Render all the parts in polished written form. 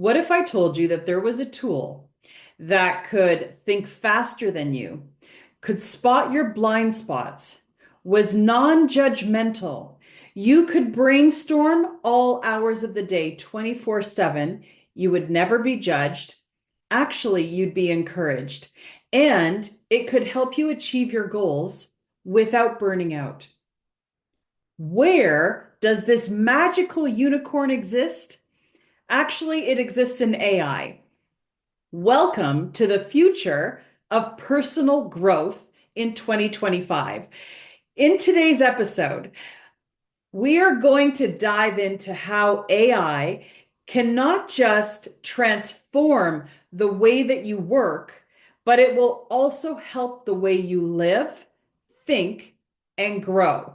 What if I told you that there was a tool that could think faster than you, could spot your blind spots, was non-judgmental? You could brainstorm all hours of the day, 24/7. You would never be judged. Actually, you'd be encouraged. And it could help you achieve your goals without burning out. Where does this magical unicorn exist? Actually, it exists in AI. Welcome to the future of personal growth in 2025. In today's episode, we are going to dive into how AI can not just transform the way that you work, but it will also help the way you live, think, and grow.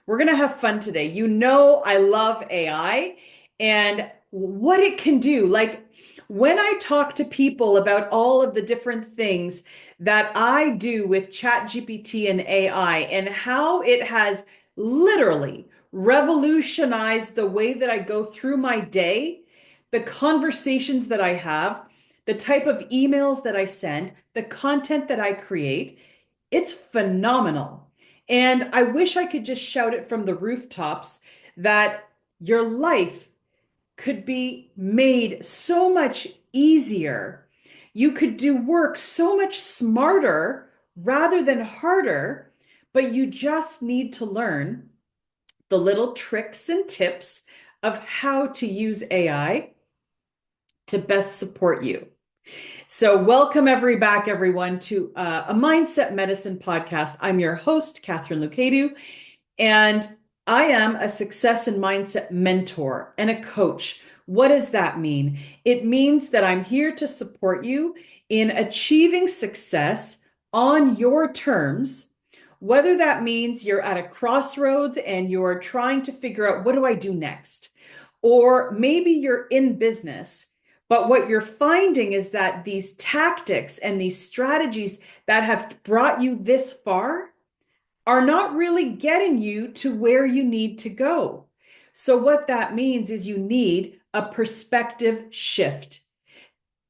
We're going to have fun today. You know, I love AI and what it can do. Like when I talk to people about all of the different things that I do with ChatGPT and AI and how it has literally revolutionized the way that I go through my day, the conversations that I have, the type of emails that I send, the content that I create, it's phenomenal. And I wish I could just shout it from the rooftops that your life could be made so much easier. You could do work so much smarter rather than harder, but you just need to learn the little tricks and tips of how to use AI to best support you. So, welcome everyone to a Mindset Medicine podcast. I'm your host, Catherine Lucadu, and I am a success and mindset mentor and a coach. What does that mean? It means that I'm here to support you in achieving success on your terms, whether that means you're at a crossroads and you're trying to figure out what do I do next, or maybe you're in business. But what you're finding is that these tactics and these strategies that have brought you this far are not really getting you to where you need to go. So, what that means is you need a perspective shift.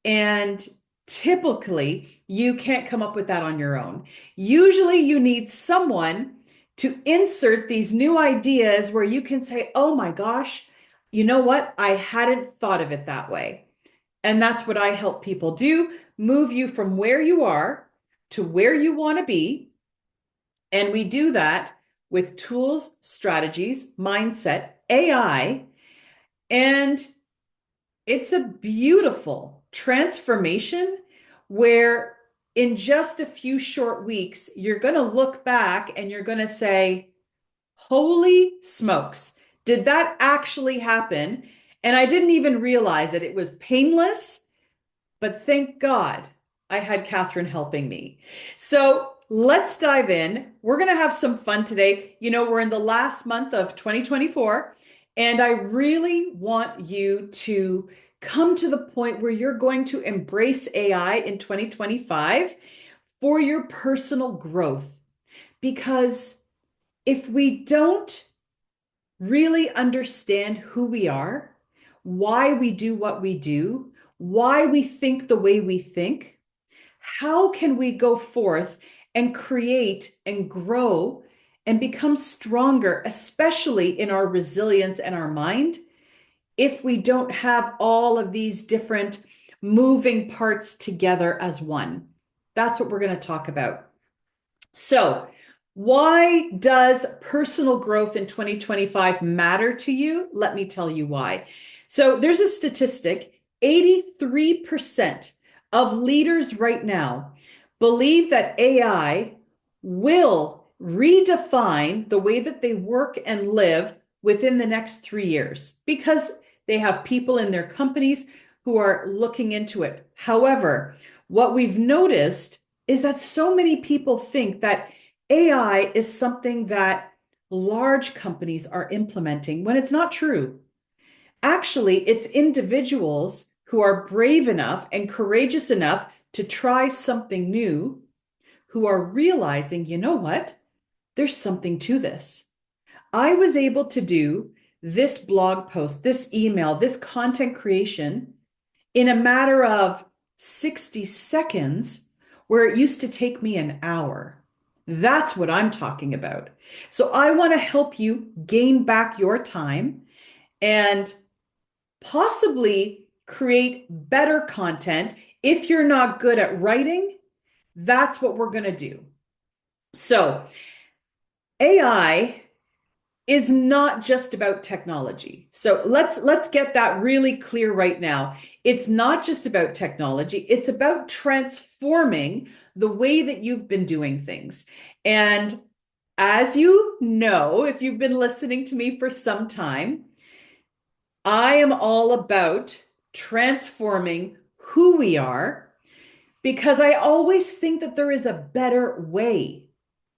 And typically, you can't come up with that on your own. Usually, you need someone to insert these new ideas where you can say, oh my gosh, you know what? I hadn't thought of it that way. And that's what I help people do, move you from where you are to where you want to be. And we do that with tools, strategies, mindset, AI. And it's a beautiful transformation where in just a few short weeks, you're going to look back and you're going to say, holy smokes, did that actually happen? And I didn't even realize it. It was painless, but thank God I had Catherine helping me. So let's dive in. We're going to have some fun today. You know, we're in the last month of 2024, and I really want you to come to the point where you're going to embrace AI in 2025 for your personal growth. Because if we don't really understand who we are, why we do what we do, why we think the way we think, how can we go forth and create and grow and become stronger, especially in our resilience and our mind, if we don't have all of these different moving parts together as one? That's what we're going to talk about. So, why does personal growth in 2025 matter to you? Let me tell you why. So, there's a statistic 83% of leaders right now believe that AI will redefine the way that they work and live within the next 3 years because they have people in their companies who are looking into it. However, what we've noticed is that so many people think that AI is something that large companies are implementing when it's not true. Actually, it's individuals who are brave enough and courageous enough to try something new who are realizing, you know what? There's something to this. I was able to do this blog post, this email, this content creation in a matter of 60 seconds, where it used to take me an hour. That's what I'm talking about. So I want to help you gain back your time and possibly create better content. If you're not good at writing, that's what we're going to do. So, AI is not just about technology. So let's get that really clear right now. It's not just about technology, it's about transforming the way that you've been doing things. And as you know, if you've been listening to me for some time, I am all about transforming who we are because I always think that there is a better way,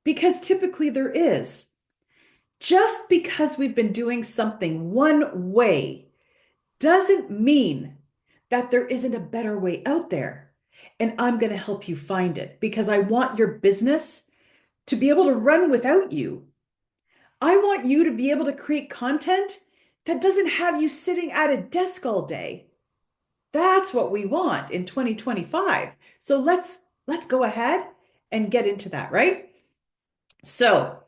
because typically there is. Just because we've been doing something one way doesn't mean that there isn't a better way out there. And I'm going to help you find it because I want your business to be able to run without you. I want you to be able to create content that doesn't have you sitting at a desk all day. That's what we want in 2025. So let's go ahead and get into that, right? So,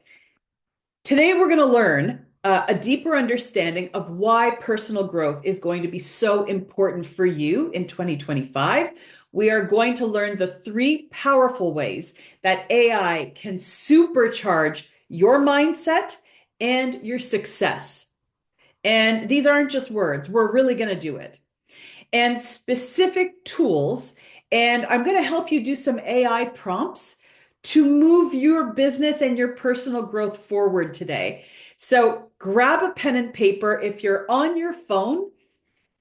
today we're going to learn a deeper understanding of why personal growth is going to be so important for you in 2025. We are going to learn the three powerful ways that AI can supercharge your mindset and your success. And these aren't just words, we're really going to do it. And specific tools. And I'm going to help you do some AI prompts to move your business and your personal growth forward today. So grab a pen and paper. If you're on your phone,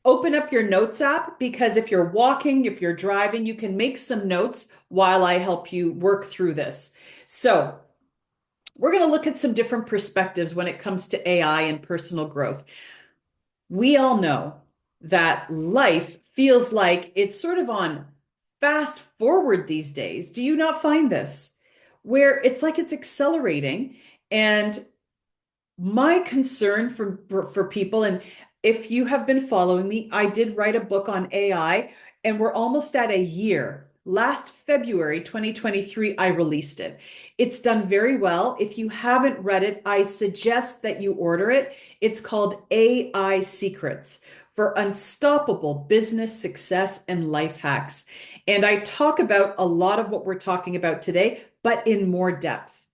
open up your notes app, because if you're walking, if you're driving, you can make some notes while I help you work through this. So we're going to look at some different perspectives when it comes to AI and personal growth. We all know that life feels like it's sort of on fast forward these days. Do you not find this? Where it's like it's accelerating. And my concern for people, and if you have been following me, I did write a book on AI, and we're almost at a year. Last February 2023, I released it. It's done very well. If you haven't read it, I suggest that you order it. It's called AI Secrets for Unstoppable Business Success and Life Hacks. And I talk about a lot of what we're talking about today, but in more depth.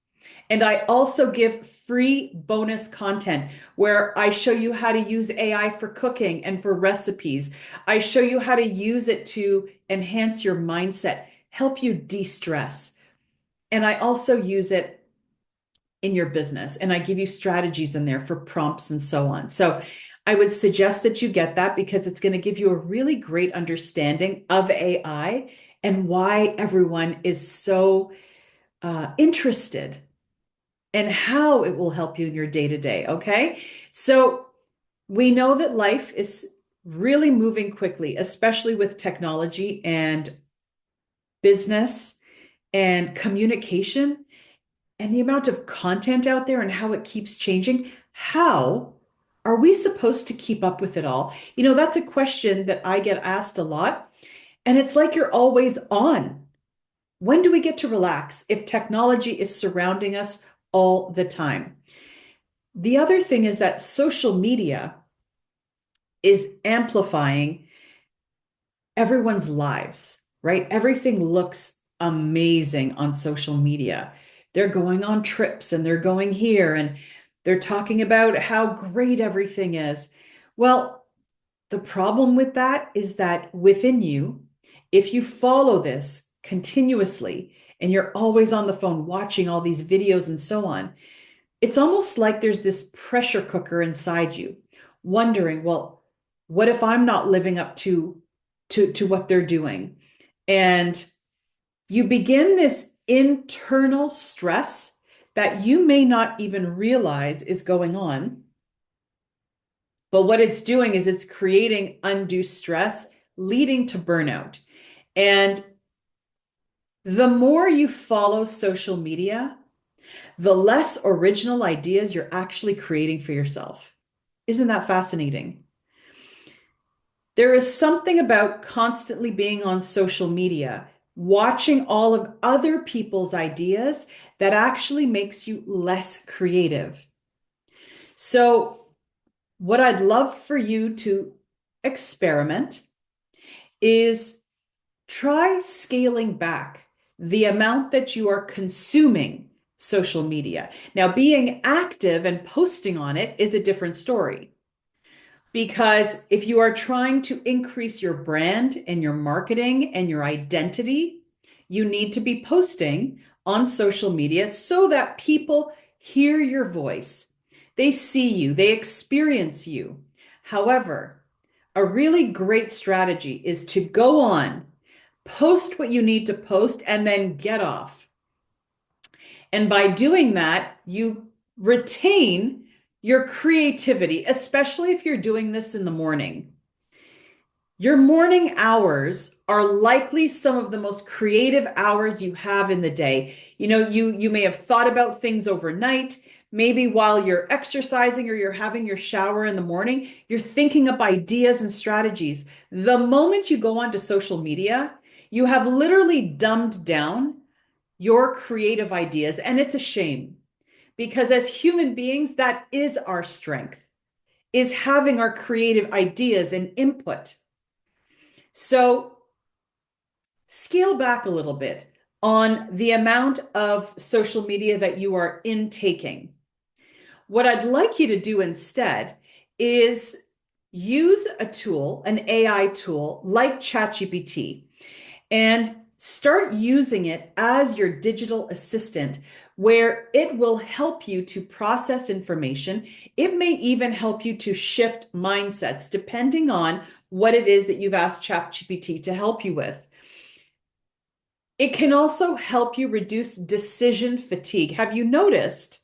And I also give free bonus content where I show you how to use AI for cooking and for recipes. I show you how to use it to enhance your mindset, help you de-stress. And I also use it in your business, and I give you strategies in there for prompts and so on. So I would suggest that you get that because it's going to give you a really great understanding of AI and why everyone is so interested and how it will help you in your day to day. Okay. So we know that life is really moving quickly, especially with technology and business and communication and the amount of content out there and how it keeps changing. How are we supposed to keep up with it all? You know, that's a question that I get asked a lot. And it's like you're always on. When do we get to relax if technology is surrounding us all the time? The other thing is that social media is amplifying everyone's lives, right? Everything looks amazing on social media. They're going on trips and they're going here and they're talking about how great everything is. Well, the problem with that is that within you, if you follow this continuously and you're always on the phone watching all these videos and so on, it's almost like there's this pressure cooker inside you, wondering, well, what if I'm not living up to what they're doing? And you begin this internal stress that you may not even realize is going on. But what it's doing is it's creating undue stress, leading to burnout. And the more you follow social media, the less original ideas you're actually creating for yourself. Isn't that fascinating? There is something about constantly being on social media, watching all of other people's ideas that actually makes you less creative. So, what I'd love for you to experiment is try scaling back the amount that you are consuming social media. Now, being active and posting on it is a different story. Because if you are trying to increase your brand and your marketing and your identity, you need to be posting on social media so that people hear your voice. They see you, they experience you. However, a really great strategy is to go on, post what you need to post, and then get off. And by doing that, you retain your creativity, especially if you're doing this in the morning. Your morning hours are likely some of the most creative hours you have in the day. You may have thought about things overnight. Maybe while you're exercising or you're having your shower in the morning, you're thinking up ideas and strategies. The moment you go onto social media, you have literally dumbed down your creative ideas. And it's a shame because as human beings, that is our strength, is having our creative ideas and input. So scale back a little bit on the amount of social media that you are intaking. What I'd like you to do instead is use a tool, an AI tool like ChatGPT, and start using it as your digital assistant, where it will help you to process information. It may even help you to shift mindsets, depending on what it is that you've asked ChatGPT to help you with. It can also help you reduce decision fatigue. Have you noticed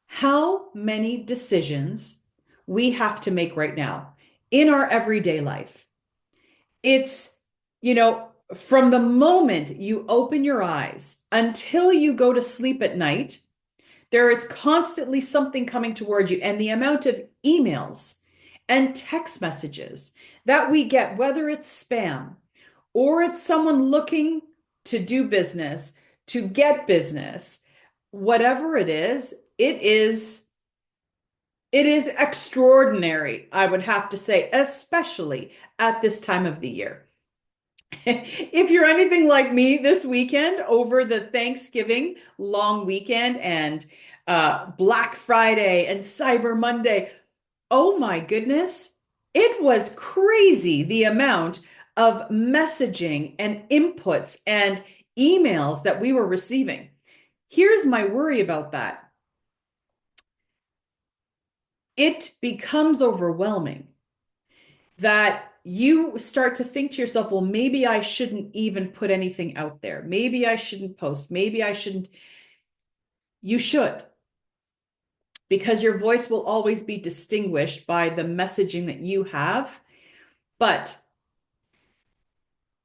how many decisions we have to make right now in our everyday life? It's, you know, from the moment you open your eyes until you go to sleep at night, there is constantly something coming toward you. And the amount of emails and text messages that we get, whether it's spam or it's someone looking to do business, to get business, whatever it is extraordinary, I would have to say, especially at this time of the year. If you're anything like me this weekend over the Thanksgiving long weekend and Black Friday and Cyber Monday, oh my goodness, it was crazy the amount of messaging and inputs and emails that we were receiving. Here's my worry about that. It becomes overwhelming that you start to think to yourself, well, maybe I shouldn't even put anything out there. Maybe I shouldn't post. Maybe I shouldn't. You should, because your voice will always be distinguished by the messaging that you have. But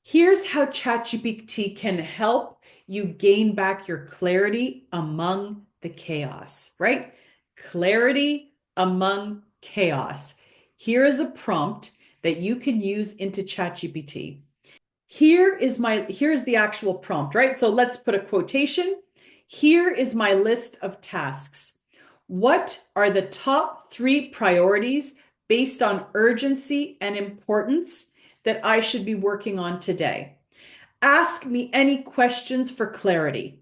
here's how ChatGPT can help you gain back your clarity among the chaos, right? Clarity among chaos. Here is a prompt that you can use into ChatGPT. Here's the actual prompt, right? So let's put a quotation. Here is my list of tasks. What are the top 3 priorities based on urgency and importance that I should be working on today? Ask me any questions for clarity.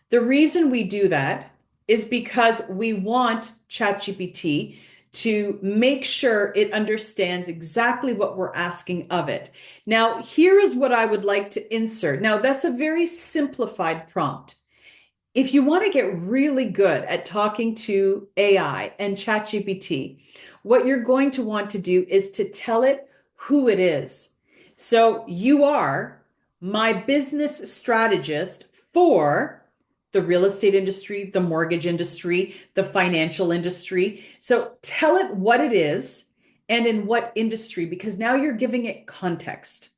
The reason we do that is because we want ChatGPT to make sure it understands exactly what we're asking of it. Now, here is what I would like to insert. Now, that's a very simplified prompt. If you want to get really good at talking to AI and ChatGPT, what you're going to want to do is to tell it who it is. So you are my business strategist for the real estate industry, the mortgage industry, the financial industry. So tell it what it is and in what industry, because now you're giving it context.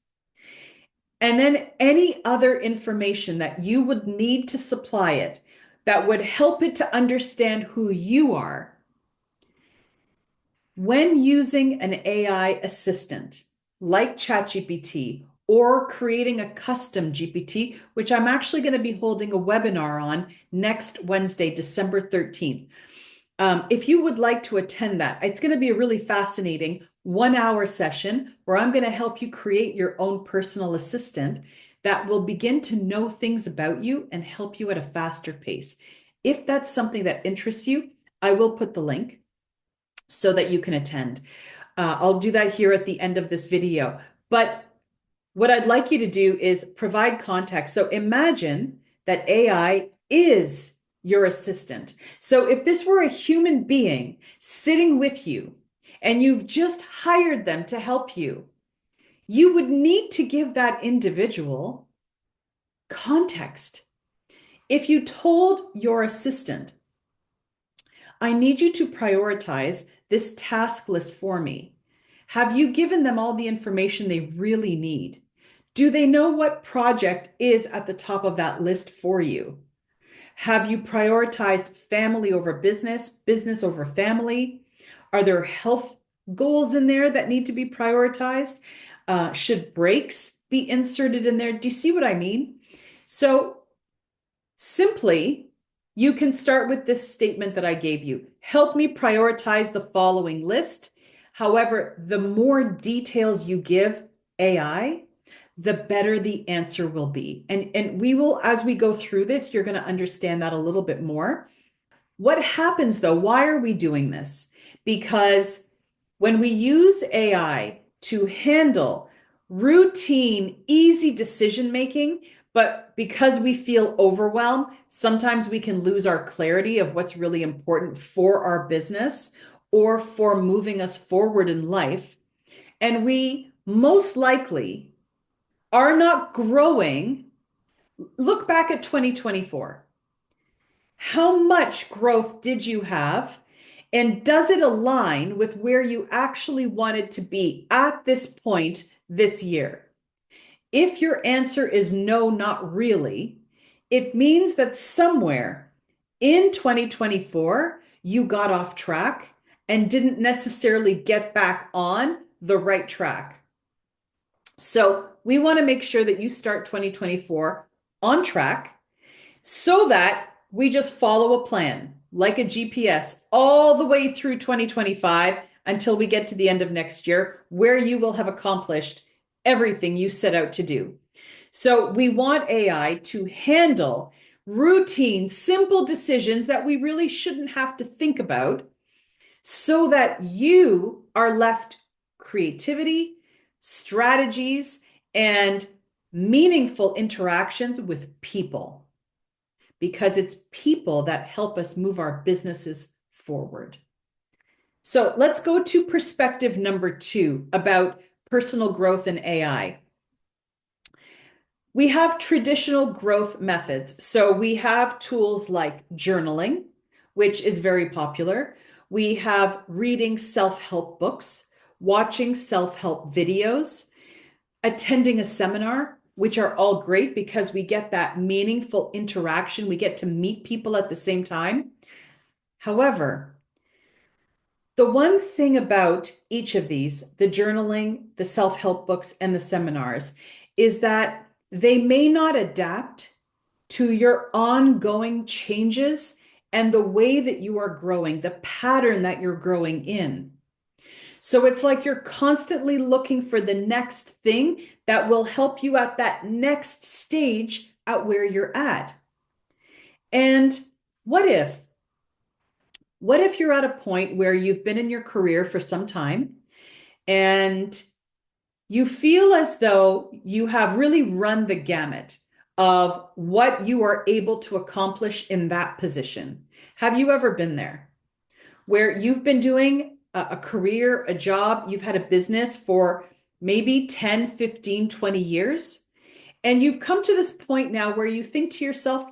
And then any other information that you would need to supply it that would help it to understand who you are. When using an AI assistant like ChatGPT or creating a custom GPT, which I'm actually going to be holding a webinar on next Wednesday, December 13th. If you would like to attend that, it's going to be a really fascinating 1 hour session where I'm going to help you create your own personal assistant that will begin to know things about you and help you at a faster pace. If that's something that interests you, I will put the link so that you can attend. I'll do that here at the end of this video. But what I'd like you to do is provide context. So imagine that AI is your assistant. So if this were a human being sitting with you and you've just hired them to help you, you would need to give that individual context. If you told your assistant, I need you to prioritize this task list for me, have you given them all the information they really need? Do they know what project is at the top of that list for you? Have you prioritized family over business, business over family? Are there health goals in there that need to be prioritized? Should breaks be inserted in there? Do you see what I mean? So simply, you can start with this statement that I gave you. Help me prioritize the following list. However, the more details you give AI, the better the answer will be. And we will, as we go through this, you're going to understand that a little bit more. What happens though? Why are we doing this? Because when we use AI to handle routine, easy decision making, but because we feel overwhelmed, sometimes we can lose our clarity of what's really important for our business or for moving us forward in life. And we most likely are not growing. Look back at 2024. How much growth did you have? And does it align with where you actually wanted to be at this point this year? If your answer is no, not really, it means that somewhere in 2024, you got off track and didn't necessarily get back on the right track. So we want to make sure that you start 2024 on track so that we just follow a plan like a GPS all the way through 2025 until we get to the end of next year, where you will have accomplished everything you set out to do. So we want AI to handle routine, simple decisions that we really shouldn't have to think about so that you are left creativity, strategies, and meaningful interactions with people, because it's people that help us move our businesses forward. So let's go to perspective number 2 about personal growth in AI. We have traditional growth methods. So we have tools like journaling, which is very popular. We have reading self-help books, watching self-help videos, attending a seminar, which are all great because we get that meaningful interaction. We get to meet people at the same time. However, the one thing about each of these, the journaling, the self-help books, and the seminars, is that they may not adapt to your ongoing changes and the way that you are growing, the pattern that you're growing in. So it's like you're constantly looking for the next thing that will help you at that next stage at where you're at. And what if? What if you're at a point where you've been in your career for some time and you feel as though you have really run the gamut of what you are able to accomplish in that position? Have you ever been there where you've been doing a career, a job, you've had a business for maybe 10, 15, 20 years, and you've come to this point now where you think to yourself,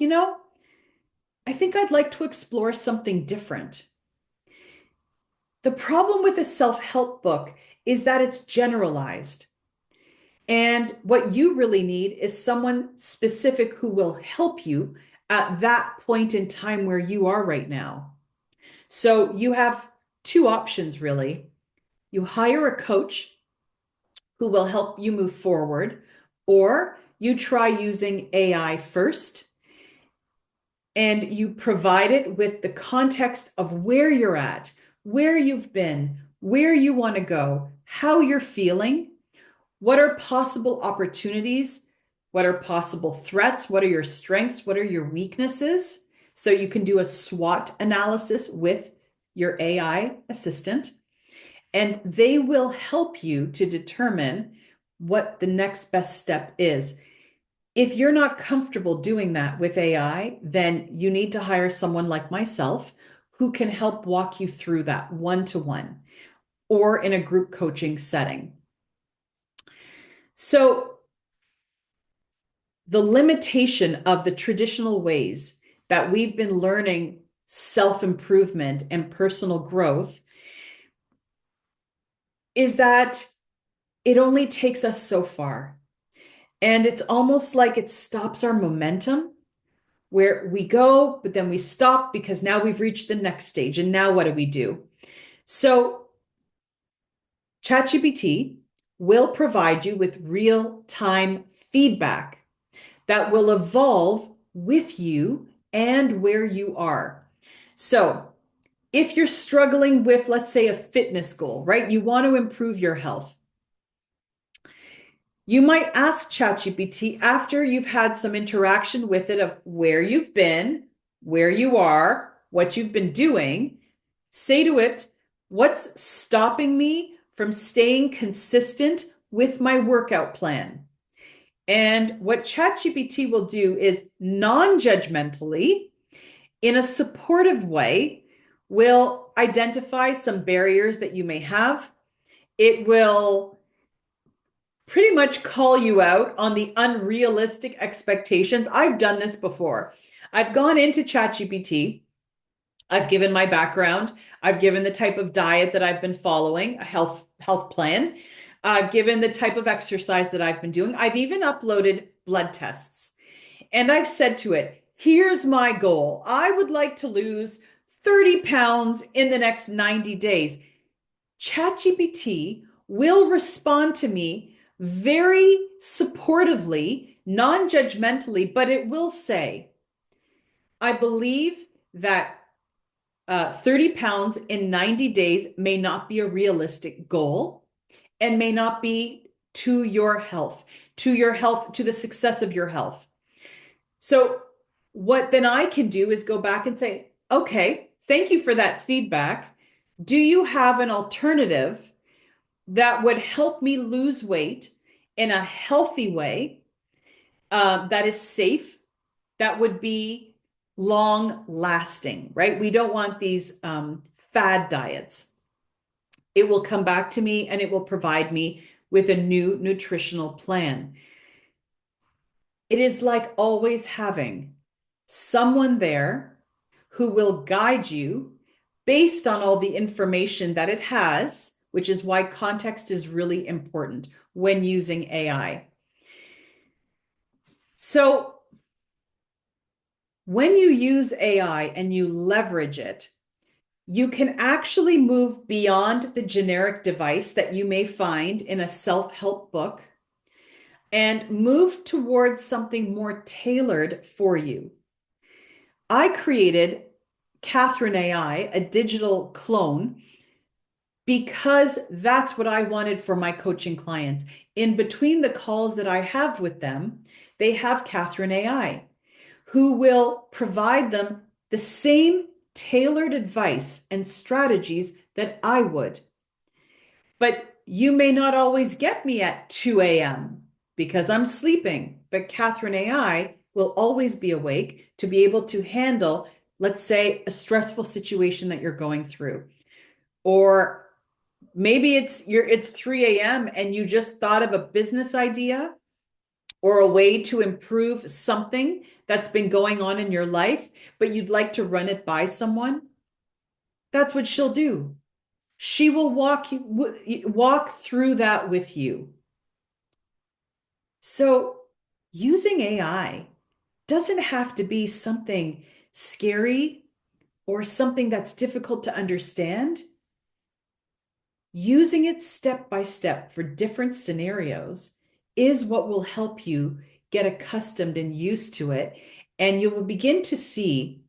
I think I'd like to explore something different. The problem with a self-help book is that it's generalized. And what you really need is someone specific who will help you at that point in time where you are right now. So you have two options, really. You hire a coach who will help you move forward, or you try using AI first and you provide it with the context of where you're at, where you've been, where you want to go, how you're feeling, what are possible opportunities, what are possible threats, what are your strengths, what are your weaknesses. So you can do a SWOT analysis with your AI assistant, and they will help you to determine what the next best step is. If you're not comfortable doing that with AI, then you need to hire someone like myself who can help walk you through that one-to-one or in a group coaching setting. So the limitation of the traditional ways that we've been learning self-improvement and personal growth is that it only takes us so far. And it's almost like it stops our momentum where we go, but then we stop because now we've reached the next stage. And now what do we do? So ChatGPT will provide you with real-time feedback that will evolve with you and where you are. So if you're struggling with, let's say, a fitness goal, right? You want to improve your health. You might ask ChatGPT after you've had some interaction with it of where you've been, where you are, what you've been doing. Say to it, what's stopping me from staying consistent with my workout plan? And what ChatGPT will do is non-judgmentally, in a supportive way, will identify some barriers that you may have. It will pretty much call you out on the unrealistic expectations. I've done this before. I've gone into ChatGPT. I've given my background. I've given the type of diet that I've been following, a health plan. I've given the type of exercise that I've been doing. I've even uploaded blood tests. And I've said to it, here's my goal. I would like to lose 30 pounds in the next 90 days. ChatGPT will respond to me very supportively, non-judgmentally, but it will say, I believe that 30 pounds in 90 days may not be a realistic goal and may not be to your health, to the success of your health. So what then I can do is go back and say, okay, thank you for that feedback. Do you have an alternative that would help me lose weight in a healthy way, that is safe, that would be long lasting, right? We don't want these fad diets. It will come back to me and it will provide me with a new nutritional plan. It is like always having someone there who will guide you based on all the information that it has, which is why context is really important when using AI. So when you use AI and you leverage it, you can actually move beyond the generic device that you may find in a self-help book and move towards something more tailored for you. I created Catherine AI, a digital clone, because that's what I wanted for my coaching clients. In between the calls that I have with them, they have Catherine AI, who will provide them the same tailored advice and strategies that I would. But you may not always get me at 2 a.m. because I'm sleeping, but Catherine AI will always be awake to be able to handle, let's say, a stressful situation that you're going through. Or maybe it's 3 a.m. and you just thought of a business idea or a way to improve something that's been going on in your life, but you'd like to run it by someone. That's what she'll do. She will walk through that with you. So using AI doesn't have to be something scary or something that's difficult to understand. Using it step by step for different scenarios is what will help you get accustomed and used to it. And you will begin to see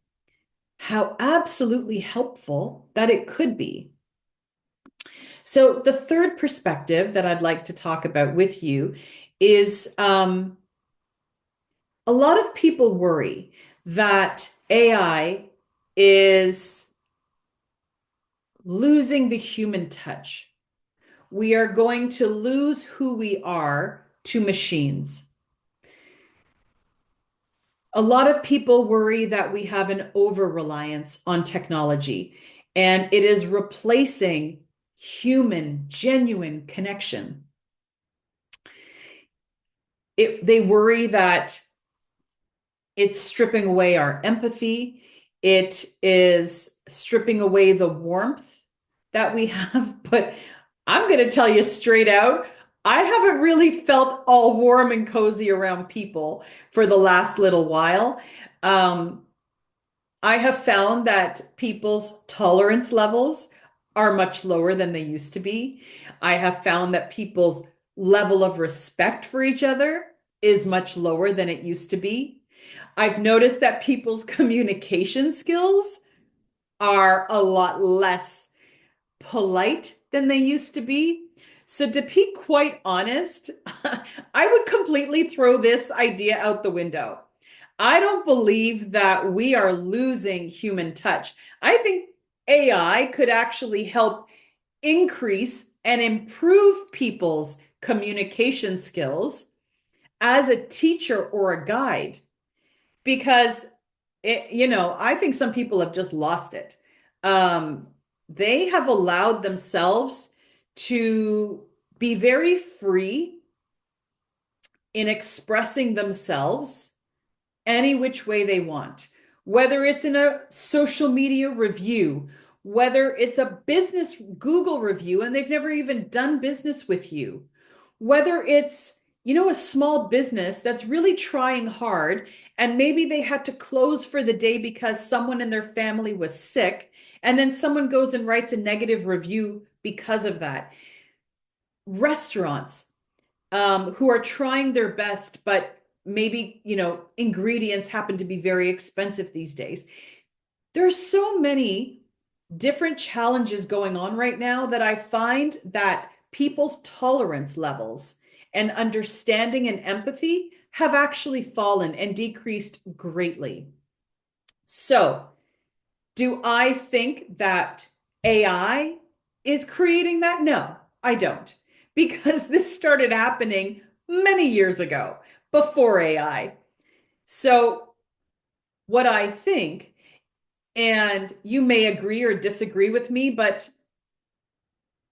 how absolutely helpful that it could be. So, the third perspective that I'd like to talk about with you is a lot of people worry that AI is losing the human touch. We are going to lose who we are to machines. A lot of people worry that we have an over reliance on technology and it is replacing human, genuine connection. They worry that it's stripping away our empathy. It is stripping away the warmth that we have. But I'm going to tell you straight out, I haven't really felt all warm and cozy around people for the last little while. Um, I have found that people's tolerance levels are much lower than they used to be. I have found that people's level of respect for each other is much lower than it used to be. I've noticed that people's communication skills are a lot less polite than they used to be. So, to be quite honest, I would completely throw this idea out the window. I don't believe that we are losing human touch. I think AI could actually help increase and improve people's communication skills as a teacher or a guide because I think some people have just lost it. Um, they have allowed themselves to be very free in expressing themselves any which way they want, whether it's in a social media review, whether it's a business Google review and they've never even done business with you, whether it's a small business that's really trying hard and maybe they had to close for the day because someone in their family was sick and then someone goes and writes a negative review because of that. Restaurants who are trying their best, but maybe, ingredients happen to be very expensive these days. There's so many different challenges going on right now that I find that people's tolerance levels and understanding and empathy have actually fallen and decreased greatly. So, do I think that AI is creating that? No, I don't. Because this started happening many years ago, before AI. So, what I think, and you may agree or disagree with me, but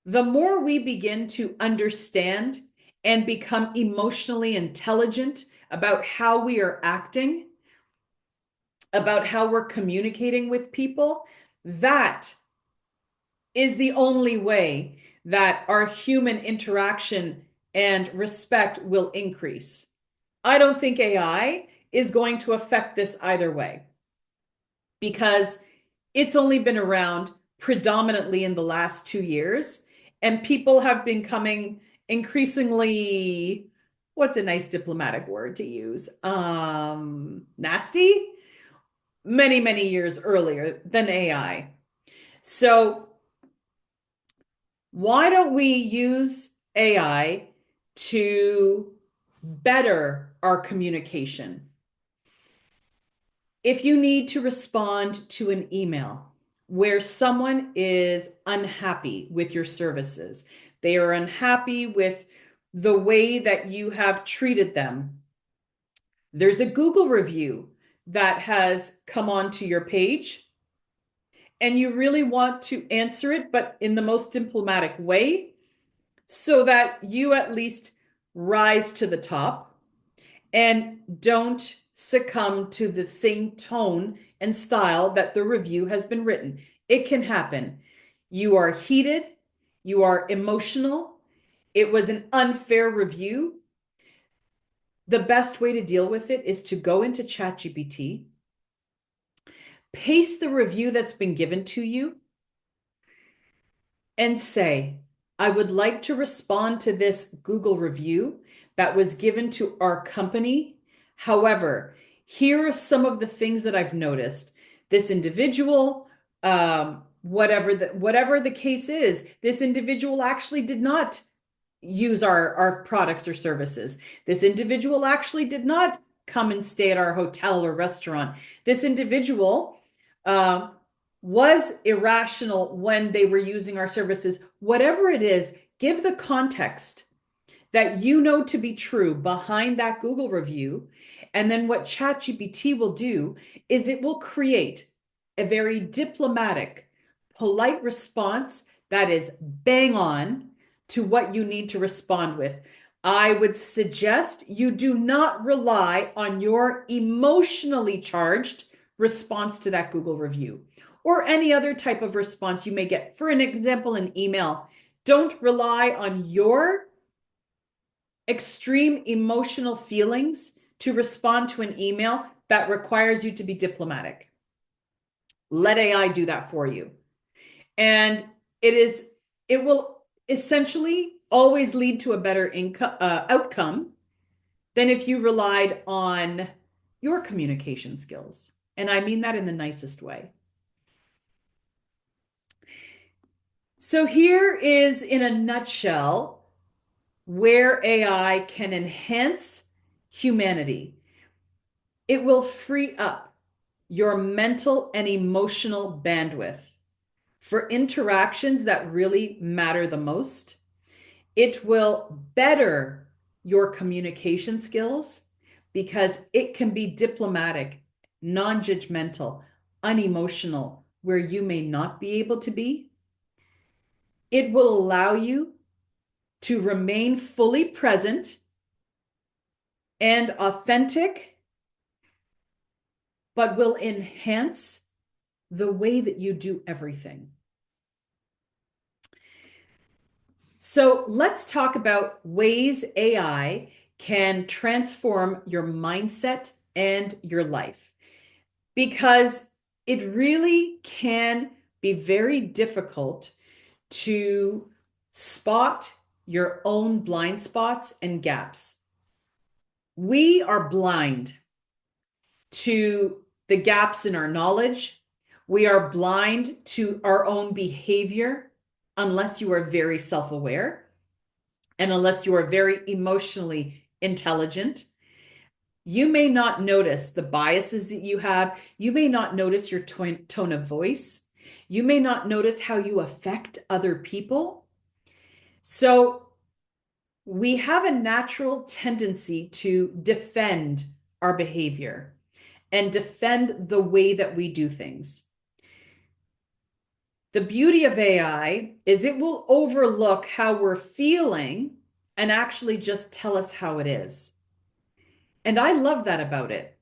the more we begin to understand and become emotionally intelligent about how we are acting, about how we're communicating with people, that is the only way that our human interaction and respect will increase. I don't think AI is going to affect this either way because it's only been around predominantly in the last 2 years, and people have been coming increasingly, what's a nice diplomatic word to use? Nasty, many, many years earlier than AI. So why don't we use AI to better our communication? If you need to respond to an email where someone is unhappy with your services, they are unhappy with the way that you have treated them, there's a Google review that has come onto your page, and you really want to answer it, but in the most diplomatic way, so that you at least rise to the top and don't succumb to the same tone and style that the review has been written. It can happen. You are heated, you are emotional, it was an unfair review. The best way to deal with it is to go into ChatGPT, paste the review that's been given to you, and say, I would like to respond to this Google review that was given to our company. However, here are some of the things that I've noticed. This individual, whatever the case is, this individual actually did not use our products or services. This individual actually did not come and stay at our hotel or restaurant. This individual uh, was irrational when they were using our services. Whatever it is, give the context that you know to be true behind that Google review. And then what ChatGPT will do is it will create a very diplomatic, polite response that is bang on to what you need to respond with. I would suggest you do not rely on your emotionally charged response to that Google review or any other type of response you may get. For an example, an email. Don't rely on your extreme emotional feelings to respond to an email that requires you to be diplomatic. Let AI do that for you. And it will essentially always lead to a better outcome than if you relied on your communication skills. And I mean that in the nicest way. So here is, in a nutshell, where AI can enhance humanity. It will free up your mental and emotional bandwidth for interactions that really matter the most. It will better your communication skills because it can be diplomatic, non-judgmental, unemotional, where you may not be able to be. It will allow you to remain fully present and authentic, but will enhance the way that you do everything. So let's talk about ways AI can transform your mindset and your life, because it really can be very difficult to spot your own blind spots and gaps. We are blind to the gaps in our knowledge. We are blind to our own behavior unless you are very self-aware and unless you are very emotionally intelligent. You may not notice the biases that you have. You may not notice your tone of voice. You may not notice how you affect other people. So we have a natural tendency to defend our behavior and defend the way that we do things. The beauty of AI is it will overlook how we're feeling and actually just tell us how it is. And I love that about it.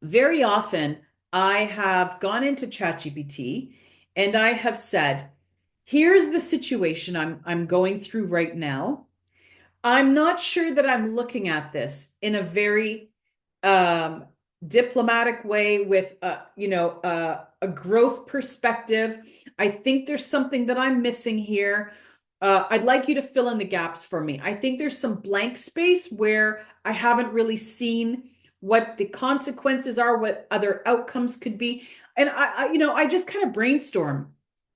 Very often, I have gone into ChatGPT and I have said, here's the situation I'm going through right now. I'm not sure that I'm looking at this in a very um, diplomatic way with a growth perspective. I think there's something that I'm missing here. I'd like you to fill in the gaps for me. I think there's some blank space where I haven't really seen what the consequences are, what other outcomes could be. And I just kind of brainstorm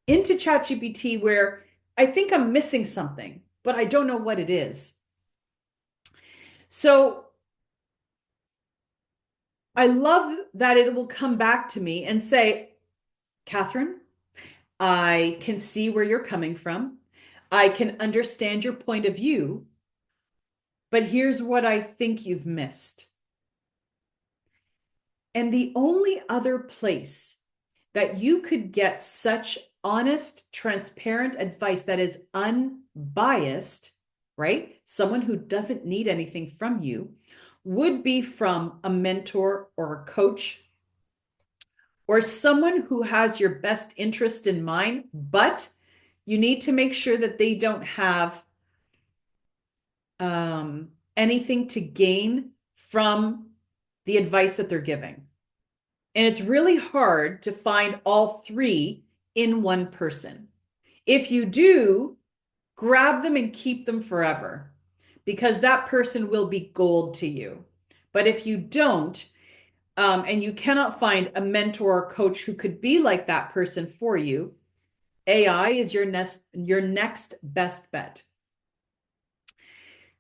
into ChatGPT where I think I'm missing something, but I don't know what it is. So I love that it will come back to me and say, Catherine, I can see where you're coming from. I can understand your point of view, but here's what I think you've missed. And the only other place that you could get such honest, transparent advice that is unbiased, right? Someone who doesn't need anything from you would be from a mentor or a coach or someone who has your best interest in mind, but you need to make sure that they don't have anything to gain from the advice that they're giving. And it's really hard to find all three in one person. If you do, grab them and keep them forever because that person will be gold to you. But if you don't, and you cannot find a mentor or coach who could be like that person for you, AI is your next best bet.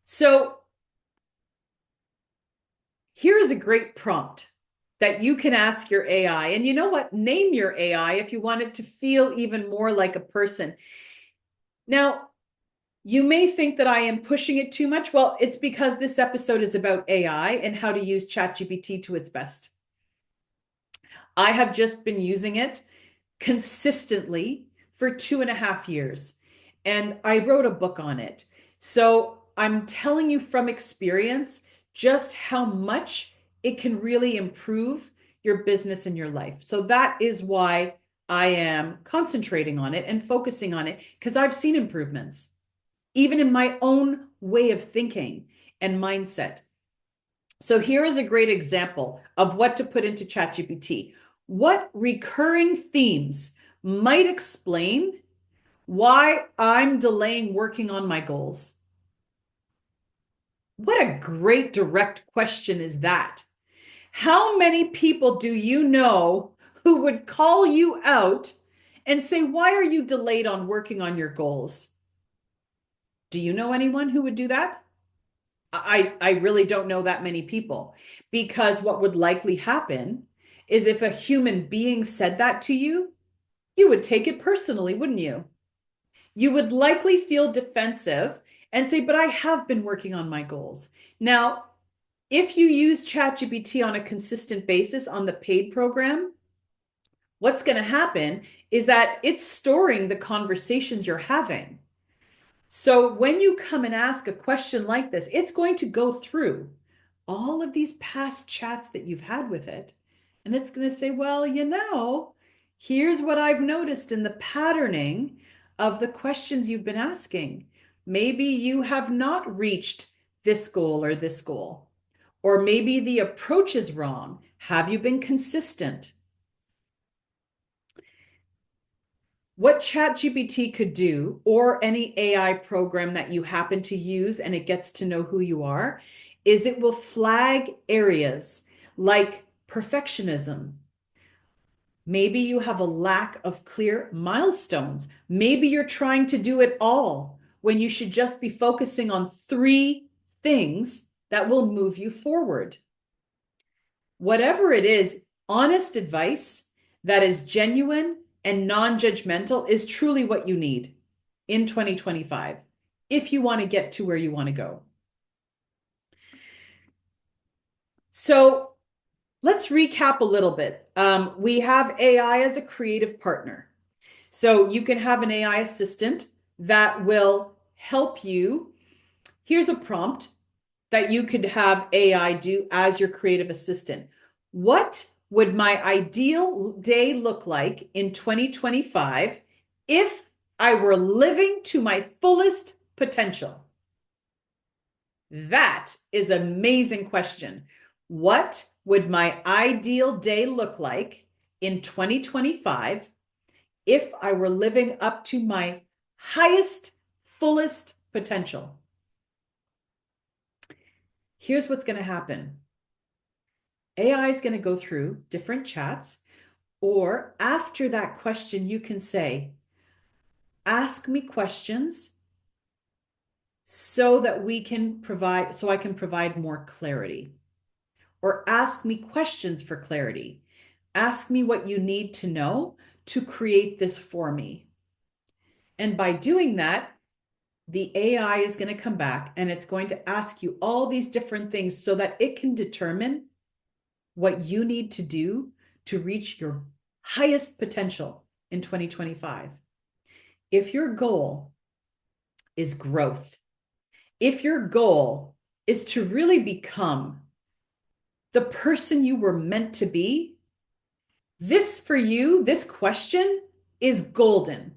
So here is a great prompt that you can ask your AI. And you know what? Name your AI if you want it to feel even more like a person. Now, you may think that I am pushing it too much. Well, it's because this episode is about AI and how to use ChatGPT to its best. I have just been using it consistently for 2.5 years, and I wrote a book on it. So I'm telling you from experience just how much it can really improve your business and your life. So that is why I am concentrating on it and focusing on it, because I've seen improvements, even in my own way of thinking and mindset. So here is a great example of what to put into ChatGPT. What recurring themes might explain why I'm delaying working on my goals? What a great direct question is that? How many people do you know who would call you out and say, why are you delayed on working on your goals? Do you know anyone who would do that? I really don't know that many people, because what would likely happen is if a human being said that to you, you would take it personally, wouldn't you? You would likely feel defensive and say, but I have been working on my goals. Now, if you use ChatGPT on a consistent basis on the paid program, what's going to happen is that it's storing the conversations you're having. So when you come and ask a question like this, it's going to go through all of these past chats that you've had with it. And it's going to say, well, here's what I've noticed in the patterning of the questions you've been asking. Maybe you have not reached this goal or this goal, or maybe the approach is wrong. Have you been consistent? What ChatGPT could do, or any AI program that you happen to use and it gets to know who you are, is it will flag areas like perfectionism. Maybe you have a lack of clear milestones. Maybe you're trying to do it all when you should just be focusing on 3 things that will move you forward. Whatever it is, honest advice that is genuine and non-judgmental is truly what you need in 2025 if you want to get to where you want to go. So let's recap a little bit. We have AI as a creative partner. So you can have an AI assistant that will help you. Here's a prompt that you could have AI do as your creative assistant. What would my ideal day look like in 2025 if I were living to my fullest potential? That is an amazing question. What would my ideal day look like in 2025 if I were living up to my highest, fullest potential? Here's what's going to happen. AI is going to go through different chats, or after that question, you can say, ask me questions so that I can provide more clarity. Or ask me questions for clarity. Ask me what you need to know to create this for me. And by doing that, the AI is going to come back and it's going to ask you all these different things so that it can determine what you need to do to reach your highest potential in 2025. If your goal is growth, if your goal is to really become the person you were meant to be, this for you, this question is golden.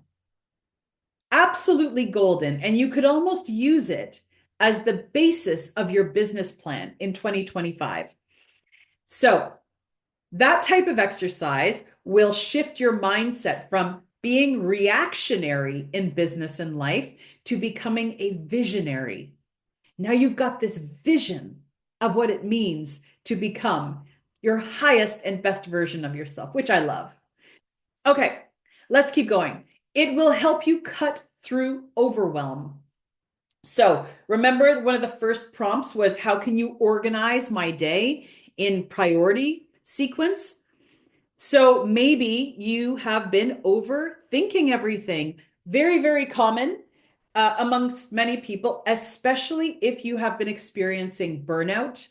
Absolutely golden. And you could almost use it as the basis of your business plan in 2025. So that type of exercise will shift your mindset from being reactionary in business and life to becoming a visionary. Now you've got this vision of what it means to become your highest and best version of yourself, which I love. Okay, let's keep going. It will help you cut through overwhelm. So remember, one of the first prompts was how can you organize my day in priority sequence? So maybe you have been overthinking everything. Very, very common amongst many people, especially if you have been experiencing burnout,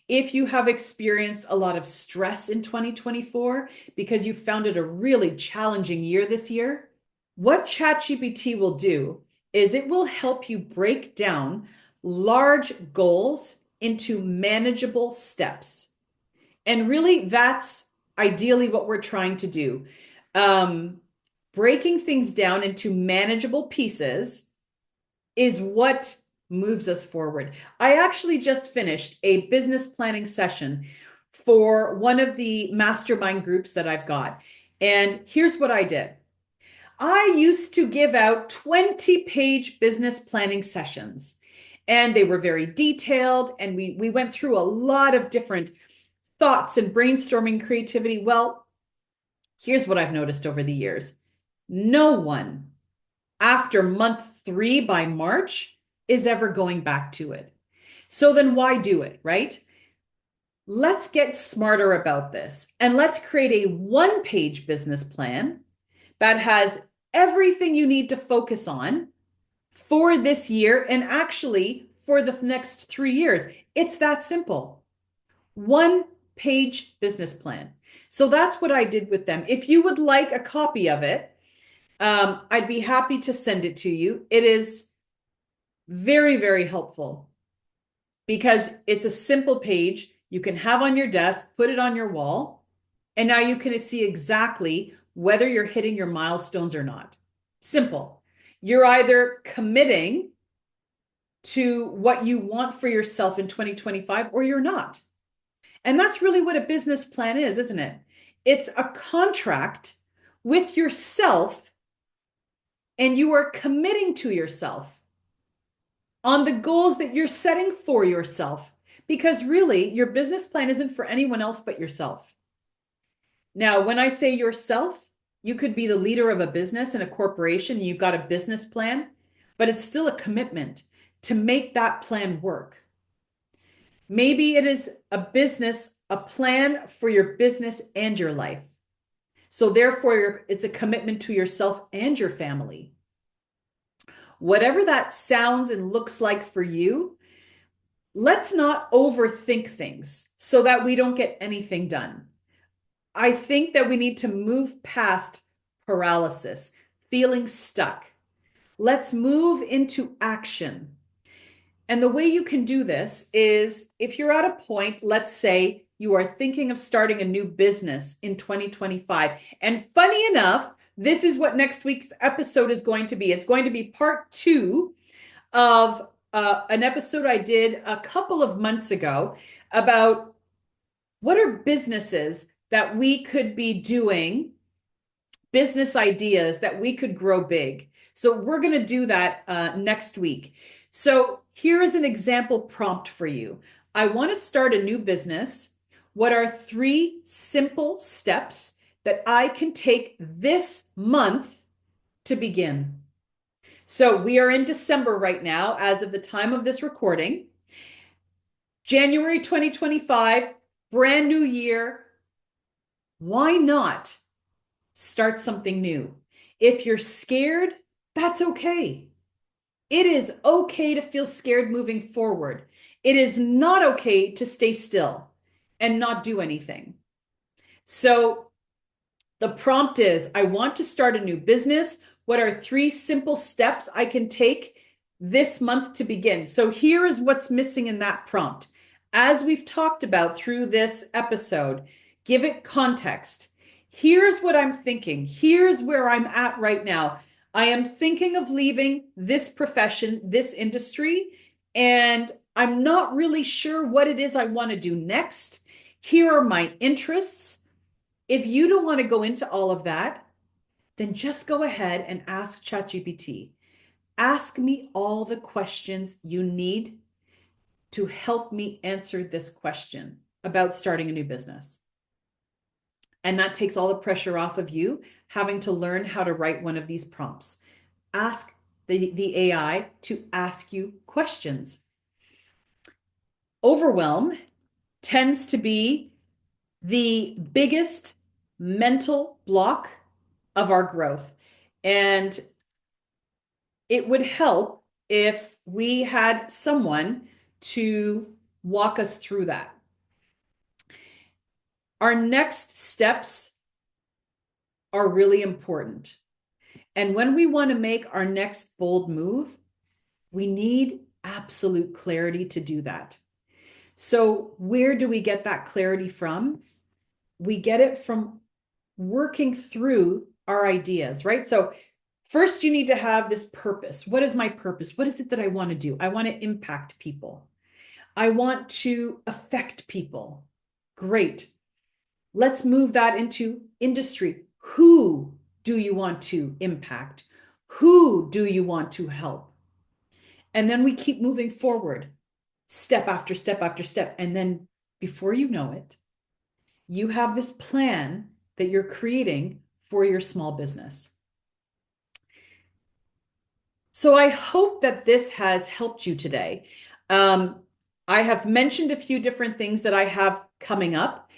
if you have experienced a lot of stress in 2024 because you found it a really challenging year this year. What ChatGPT will do is it will help you break down large goals into manageable steps. And really, that's ideally what we're trying to do. Um, Breaking things down into manageable pieces is what moves us forward. I actually just finished a business planning session for one of the mastermind groups that I've got. And here's what I did. I used to give out 20-page business planning sessions, and they were very detailed. And we went through a lot of different thoughts and brainstorming creativity. Well, here's what I've noticed over the years. No one after month 3 by March is ever going back to it. So then why do it, right? Let's get smarter about this and let's create a 1-page business plan that has everything you need to focus on for this year and actually for the next 3 years. It's that simple. 1-page business plan. So that's what I did with them. If you would like a copy of it, I'd be happy to send it to you. It is very, very helpful because it's a simple page you can have on your desk, put it on your wall, and now you can see exactly whether you're hitting your milestones or not. Simple. You're either committing to what you want for yourself in 2025 or you're not. And that's really what a business plan is, isn't it? It's a contract with yourself, and you are committing to yourself on the goals that you're setting for yourself. Because really, your business plan isn't for anyone else but yourself. Now, when I say yourself, you could be the leader of a business in a corporation, you've got a business plan, but it's still a commitment to make that plan work. Maybe it is a business, a plan for your business and your life. So therefore, it's a commitment to yourself and your family. Whatever that sounds and looks like for you, let's not overthink things so that we don't get anything done. I think that we need to move past paralysis, feeling stuck. Let's move into action. And the way you can do this is if you're at a point, let's say you are thinking of starting a new business in 2025. And funny enough, this is what next week's episode is going to be. It's going to be part 2 of an episode I did a couple of months ago about what are businesses that we could be doing, business ideas that we could grow big. So we're going to do that next week. So here is an example prompt for you. I want to start a new business. What are 3 simple steps that I can take this month to begin? So we are in December right now, as of the time of this recording. January 2025, brand new year. Why not start something new? If you're scared, that's okay. It is okay to feel scared moving forward. It is not okay to stay still and not do anything. So the prompt is, I want to start a new business. What are 3 simple steps I can take this month to begin? So here is what's missing in that prompt. As we've talked about through this episode, give it context. Here's what I'm thinking. Here's where I'm at right now. I am thinking of leaving this profession, this industry, and I'm not really sure what it is I want to do next. Here are my interests. If you don't want to go into all of that, then just go ahead and ask ChatGPT. Ask me all the questions you need to help me answer this question about starting a new business. And that takes all the pressure off of you having to learn how to write one of these prompts. Ask the AI to ask you questions. Overwhelm tends to be the biggest mental block of our growth. And it would help if we had someone to walk us through that. Our next steps are really important. And when we want to make our next bold move, we need absolute clarity to do that. So where do we get that clarity from? We get it from working through our ideas, right? So first you need to have this purpose. What is my purpose? What is it that I want to do? I want to impact people. I want to affect people. Great. Let's move that into industry. Who do you want to impact? Who do you want to help? And then we keep moving forward, step after step after step. And then before you know it, you have this plan that you're creating for your small business. So I hope that this has helped you today. I have mentioned a few different things that I have coming up.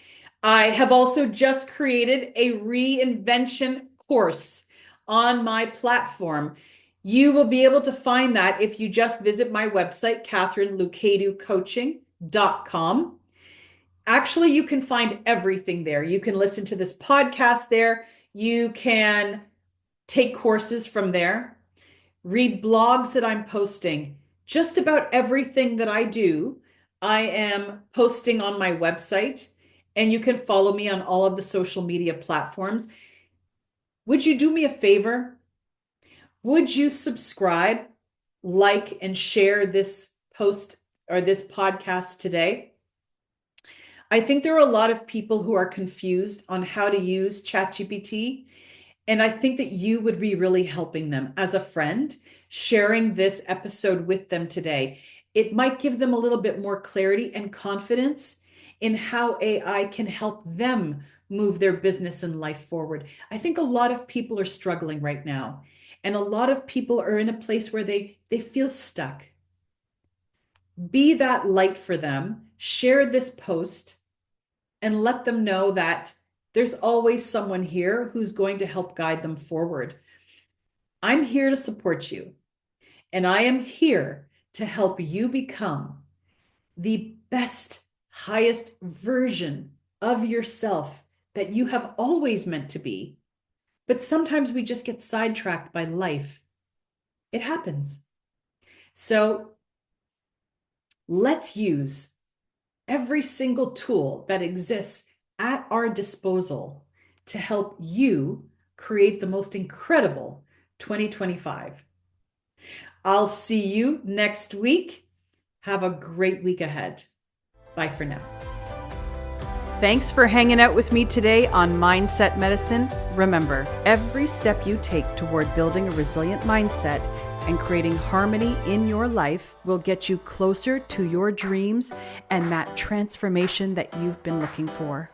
I have also just created a reinvention course on my platform. You will be able to find that if you just visit my website, catherinelucaducoaching.com. Actually, you can find everything there. You can listen to this podcast there. You can take courses from there, read blogs that I'm posting. Just about everything that I do, I am posting on my website, and you can follow me on all of the social media platforms. Would you do me a favor? Would you subscribe, like, and share this post or this podcast today? I think there are a lot of people who are confused on how to use ChatGPT, and I think that you would be really helping them as a friend, sharing this episode with them today. It might give them a little bit more clarity and confidence in how AI can help them move their business and life forward. I think a lot of people are struggling right now, and a lot of people are in a place where they feel stuck. Be that light for them. Share this post and let them know that there's always someone here who's going to help guide them forward. I'm here to support you, and I am here to help you become the best, highest version of yourself that you have always meant to be. But sometimes we just get sidetracked by life. It happens. So let's use every single tool that exists at our disposal to help you create the most incredible 2025. I'll see you next week. Have a great week ahead. Bye for now. Thanks for hanging out with me today on Mindset Medicine. Remember, every step you take toward building a resilient mindset and creating harmony in your life will get you closer to your dreams and that transformation that you've been looking for.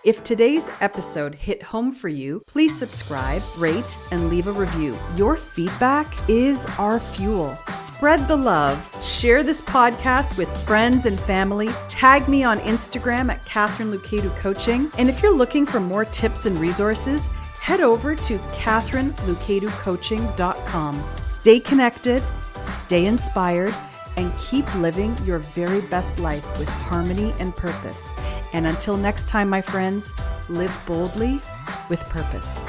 If today's episode hit home for you, please subscribe, rate, and leave a review. Your feedback is our fuel. Spread the love. Share this podcast with friends and family. Tag me on Instagram at Catherine Lucadu Coaching. And if you're looking for more tips and resources, head over to catherinelucaducoaching.com. Stay connected, stay inspired, and keep living your very best life with harmony and purpose. And until next time, my friends, live boldly with purpose.